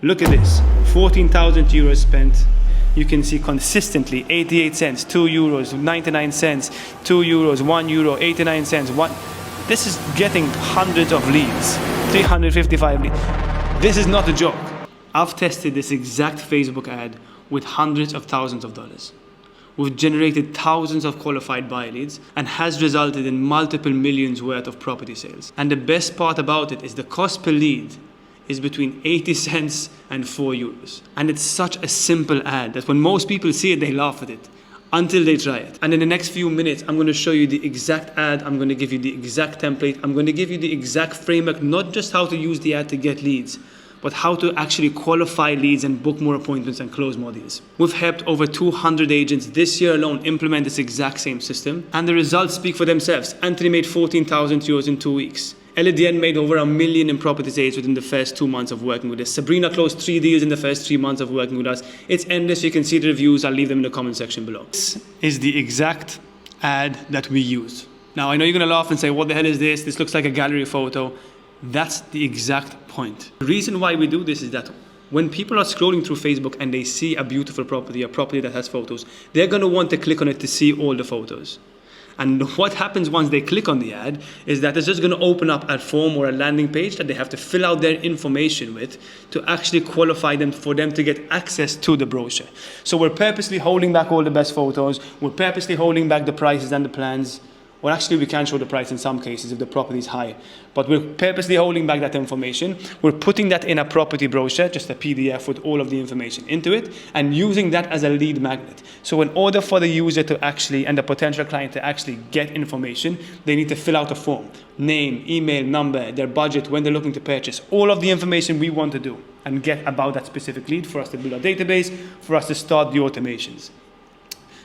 Look at this, 14,000 euros spent. You can see consistently 88 cents, 2 euros, 99 cents, 2 euros, 1 euro, 89 cents. This is getting hundreds of leads, 355 leads. This is not a joke. I've tested this exact Facebook ad with hundreds of thousands of dollars. We've generated thousands of qualified buy leads and has resulted in multiple millions worth of property sales. And the best part about it is the cost per lead is between 80 cents and 4 euros. And it's such a simple ad that when most people see it, they laugh at it until they try it. And in the next few minutes, I'm going to show you the exact ad. I'm going to give you the exact template. I'm going to give you the exact framework, not just how to use the ad to get leads, but how to actually qualify leads and book more appointments and close more deals. We've helped over 200 agents this year alone implement this exact same system, and the results speak for themselves. Anthony made 14,000 euros in 2 weeks. Elodien made over $1 million in property sales within the first 2 months of working with us. Sabrina closed 3 deals in the first 3 months of working with us. It's endless. You can see the reviews. I'll leave them in the comment section below. This is the exact ad that we use. Now, I know you're going to laugh and say, what the hell is this? This looks like a gallery photo. That's the exact point. The reason why we do this is that when people are scrolling through Facebook and they see a beautiful property, a property that has photos, they're going to want to click on it to see all the photos. And what happens once they click on the ad is that it's just going to open up a form or a landing page that they have to fill out their information with to actually qualify them for them to get access to the brochure. So we're purposely holding back all the best photos. We're purposely holding back the prices and the plans. Well, actually, we can show the price in some cases if the property is high, but we're purposely holding back that information. We're putting that in a property brochure, just a PDF with all of the information into it, and using that as a lead magnet. So in order for the user to actually, and the potential client to actually get information, they need to fill out a form. Name, email, number, their budget, when they're looking to purchase, all of the information we want to do and get about that specific lead for us to build a database, for us to start the automations.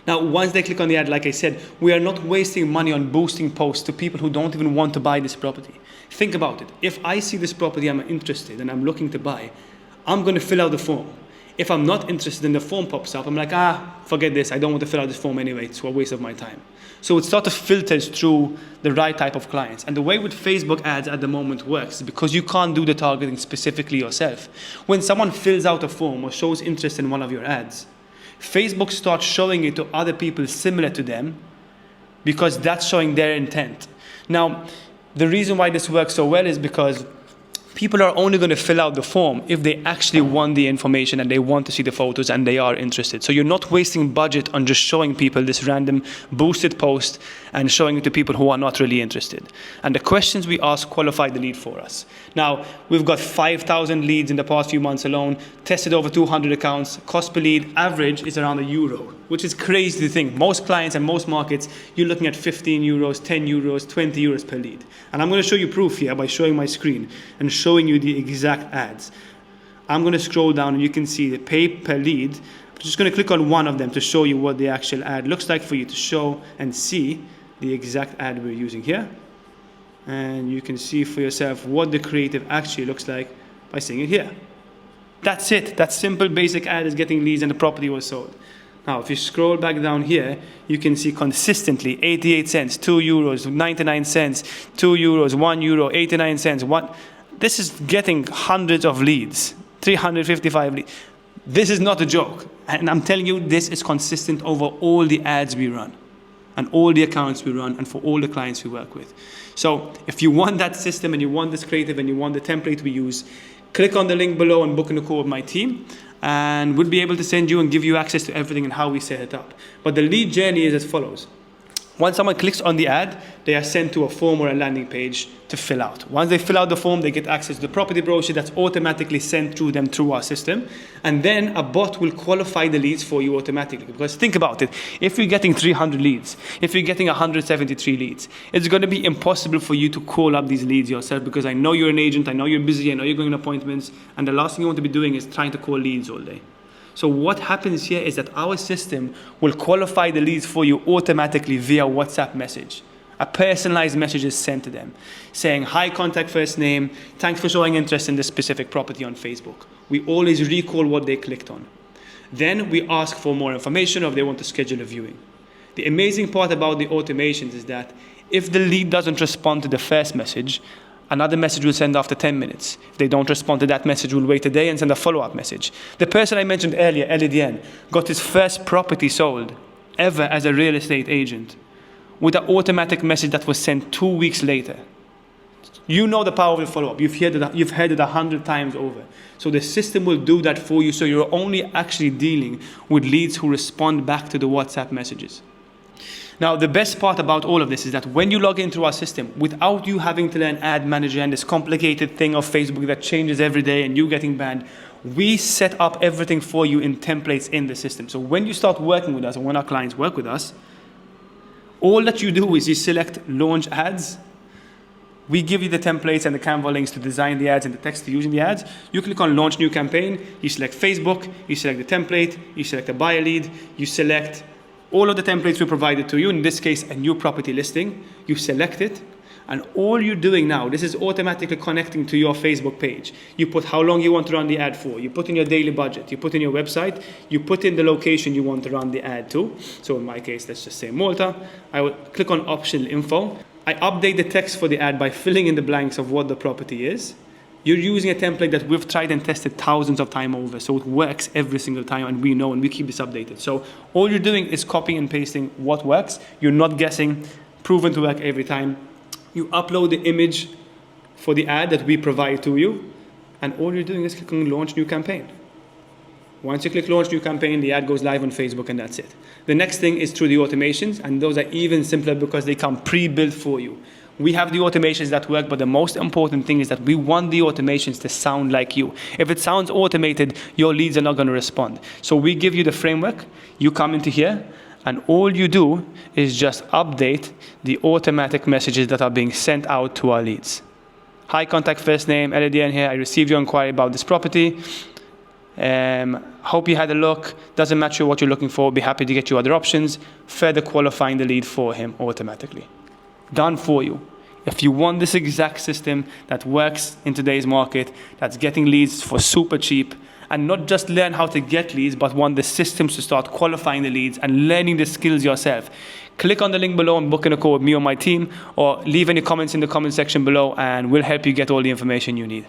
Now, once they click on the ad, like I said, we are not wasting money on boosting posts to people who don't even want to buy this property. Think about it. If I see this property I'm interested and I'm looking to buy, I'm going to fill out the form. If I'm not interested and the form pops up, I'm like, forget this. I don't want to fill out this form anyway. It's a waste of my time. So it sort of filters through the right type of clients. And the way with Facebook ads at the moment works is because you can't do the targeting specifically yourself. When someone fills out a form or shows interest in one of your ads, Facebook starts showing it to other people similar to them because that's showing their intent. Now, the reason why this works so well is because people are only going to fill out the form if they actually want the information and they want to see the photos and they are interested. So you're not wasting budget on just showing people this random boosted post and showing it to people who are not really interested. And the questions we ask qualify the lead for us. Now, we've got 5,000 leads in the past few months alone, tested over 200 accounts. Cost per lead average is around €1, which is crazy to think. Most clients and most markets, you're looking at 15 euros, 10 euros, 20 euros per lead. And I'm going to show you proof here by showing my screen and showing you the exact ads. I'm going to scroll down and you can see the pay per lead. I'm just going to click on one of them to show you what the actual ad looks like for you to show and see the exact ad we're using here. And you can see for yourself what the creative actually looks like by seeing it here. That's it. That simple basic ad is getting leads and the property was sold. Now, if you scroll back down here, you can see consistently 88 cents, 2 euros, 99 cents, 2 euros, 1 euro, 89 cents. This is getting hundreds of leads, 355 leads. This is not a joke. And I'm telling you, this is consistent over all the ads we run and all the accounts we run and for all the clients we work with. So if you want that system and you want this creative and you want the template we use, click on the link below and book in a call with my team. And we'll be able to send you and give you access to everything and how we set it up. But the lead journey is as follows. Once someone clicks on the ad, they are sent to a form or a landing page to fill out. Once they fill out the form, they get access to the property brochure that's automatically sent through them through our system. And then a bot will qualify the leads for you automatically. Because think about it, if you're getting 300 leads, if you're getting 173 leads, it's going to be impossible for you to call up these leads yourself because I know you're an agent, I know you're busy, I know you're going on appointments, and the last thing you want to be doing is trying to call leads all day. So what happens here is that our system will qualify the leads for you automatically via WhatsApp message. A personalized message is sent to them saying, hi, contact first name, thanks for showing interest in this specific property on Facebook. We always recall what they clicked on. Then we ask for more information or if they want to schedule a viewing. The amazing part about the automations is that if the lead doesn't respond to the first message, Another message will send after 10 minutes. If they don't respond to that message, we'll wait a day and send a follow-up message. The person I mentioned earlier, LDN, got his first property sold ever as a real estate agent with an automatic message that was sent 2 weeks later. You know the power of the follow-up. You've heard it 100 times over. So the system will do that for you, so you're only actually dealing with leads who respond back to the WhatsApp messages. Now, the best part about all of this is that when you log into our system, without you having to learn Ad Manager and this complicated thing of Facebook that changes every day and you getting banned, we set up everything for you in templates in the system. So when you start working with us, and when our clients work with us, all that you do is you select Launch Ads. We give you the templates and the Canva links to design the ads and the text to use in the ads. You click on Launch New Campaign, you select Facebook, you select the template, you select a buyer lead, you select all of the templates we provided to you, in this case, a new property listing. You select it, and all you're doing now, this is automatically connecting to your Facebook page. You put how long you want to run the ad for, you put in your daily budget, you put in your website, you put in the location you want to run the ad to. So in my case, let's just say Malta. I will click on Optional Info. I update the text for the ad by filling in the blanks of what the property is. You're using a template that we've tried and tested thousands of times over, so it works every single time, and we know, and we keep this updated. So all you're doing is copying and pasting what works. You're not guessing, proven to work every time. You upload the image for the ad that we provide to you, and all you're doing is clicking Launch New Campaign. Once you click Launch New Campaign, the ad goes live on Facebook, and that's it. The next thing is through the automations, and those are even simpler because they come pre-built for you. We have the automations that work, but the most important thing is that we want the automations to sound like you. If it sounds automated, your leads are not going to respond. So we give you the framework, you come into here, and all you do is just update the automatic messages that are being sent out to our leads. Hi, contact first name, LDN here. I received your inquiry about this property. Hope you had a look. Doesn't match what you're looking for. Be happy to get you other options. Further qualifying the lead for him automatically. Done for you. If you want this exact system that works in today's market, that's getting leads for super cheap, and not just learn how to get leads, but want the systems to start qualifying the leads and learning the skills yourself, click on the link below and book in a call with me or my team, or leave any comments in the comment section below, and we'll help you get all the information you need.